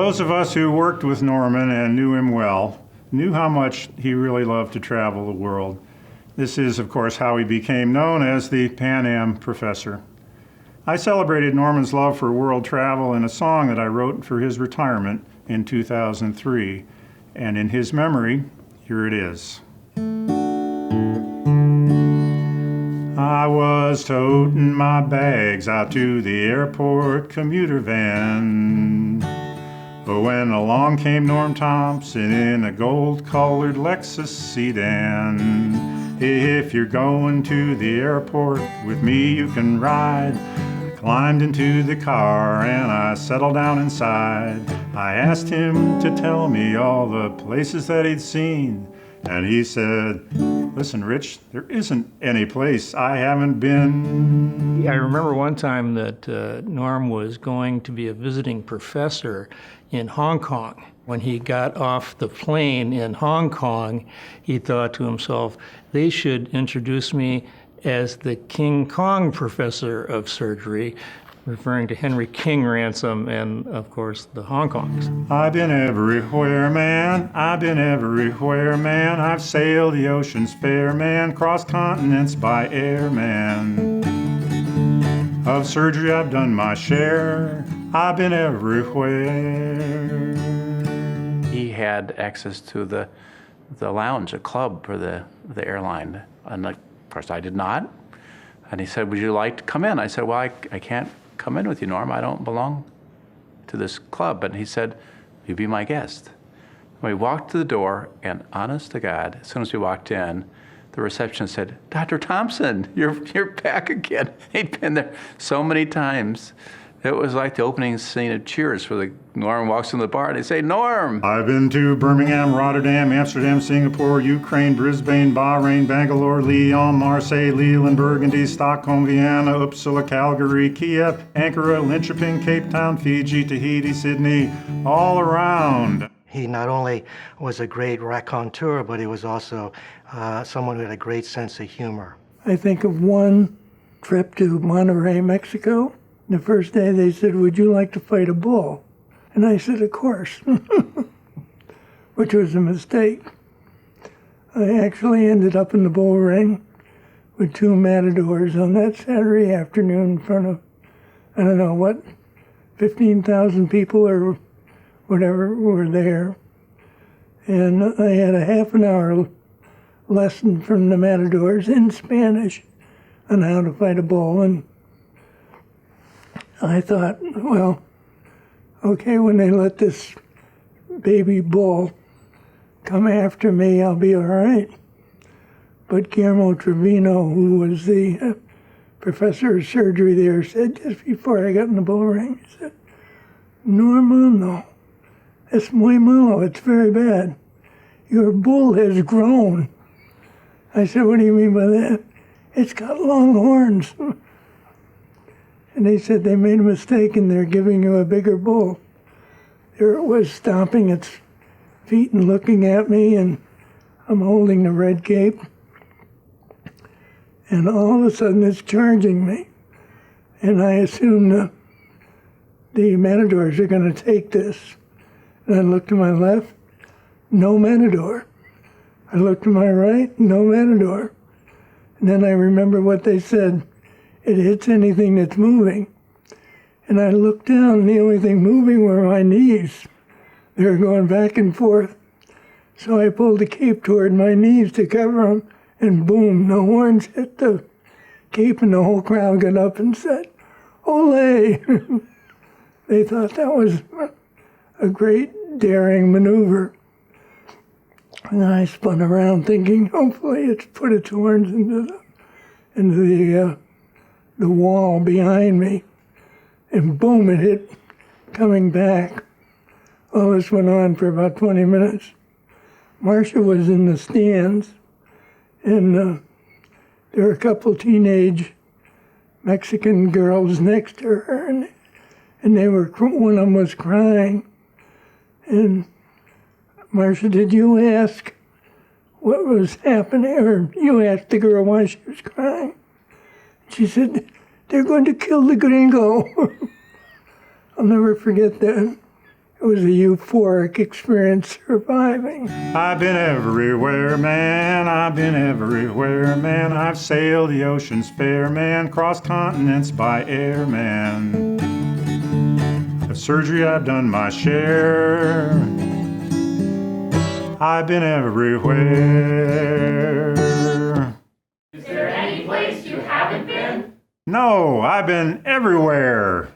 Those of us who worked with Norman and knew him well knew how much he really loved to travel the world. This is, of course, how he became known as the Pan Am Professor. I celebrated Norman's love for world travel in a song that I wrote for his retirement in 2003. And in his memory, here it is. I was toting my bags out to the airport commuter van. But when along came Norm Thompson in a gold-colored Lexus sedan. If you're going to the airport with me, you can ride. I climbed into the car and I settled down inside. I asked him to tell me all the places that he'd seen. And he said, listen, Rich, there isn't any place I haven't been. I remember one time that Norm was going to be a visiting professor in Hong Kong. When he got off the plane in Hong Kong, he thought to himself, they should introduce me as the King Kong professor of surgery, referring to Henry King Ransom and, of course, the Hong Kongs. I've been everywhere, man. I've been everywhere, man. I've sailed the oceans fair, man. Crossed continents by air, man. Of surgery I've done my share. I've been everywhere. He had access to the lounge, a club for the airline. And of course I did not. And he said, would you like to come in? I said, well, I can't come in with you, Norm. I don't belong to this club. And he said, you be my guest. We walked to the door, and honest to God, as soon as we walked in, the receptionist said, Dr. Thompson, you're back again. He'd been there so many times. It was like the opening scene of Cheers, where Norm walks in the bar and they say, Norm! I've been to Birmingham, Rotterdam, Amsterdam, Singapore, Ukraine, Brisbane, Bahrain, Bangalore, Lyon, Marseille, Lille and Burgundy, Stockholm, Vienna, Uppsala, Calgary, Kiev, Ankara, Linköping, Cape Town, Fiji, Tahiti, Sydney, all around. He not only was a great raconteur, but he was also someone who had a great sense of humor. I think of one trip to Monterrey, Mexico. The first day they said, would you like to fight a bull? And I said, of course, which was a mistake. I actually ended up in the bull ring with two matadors on that Saturday afternoon in front of, I don't know what, 15,000 people or whatever were there. And I had a half an hour lesson from the matadors in Spanish on how to fight a bull. And I thought, well, okay, when they let this baby bull come after me, I'll be all right. But Guillermo Trevino, who was the professor of surgery there, said just before I got in the bull ring, he said, no, es muy malo, it's very bad. Your bull has grown. I said, what do you mean by that? It's got long horns. And they said they made a mistake and they're giving you a bigger bull. There it was, stomping its feet and looking at me, and I'm holding the red cape. And all of a sudden it's charging me. And I assume the matadors are going to take this. And I looked to my left, no matador. I looked to my right, no matador. And then I remember what they said. It hits anything that's moving. And I looked down, and the only thing moving were my knees. They were going back and forth. So I pulled the cape toward my knees to cover them, and boom, the horns hit the cape, and the whole crowd got up and said, "Ole!" They thought that was a great daring maneuver. And I spun around thinking, hopefully it's put its horns into the wall behind me. And boom, it hit coming back. All this went on for about 20 minutes. Marcia was in the stands, and there were a couple teenage Mexican girls next to her, and they were, one of them was crying. And Marcia, did you ask what was happening? Or you asked the girl why she was crying? She said, they're going to kill the gringo. I'll never forget that. It It was a euphoric experience surviving. I've been everywhere, man. I've been everywhere, man. I've sailed the oceans fair, man. Crossed continents by air, man. Of surgery, I've done my share. I've been everywhere. Is there any place you haven't been? No, I've been everywhere.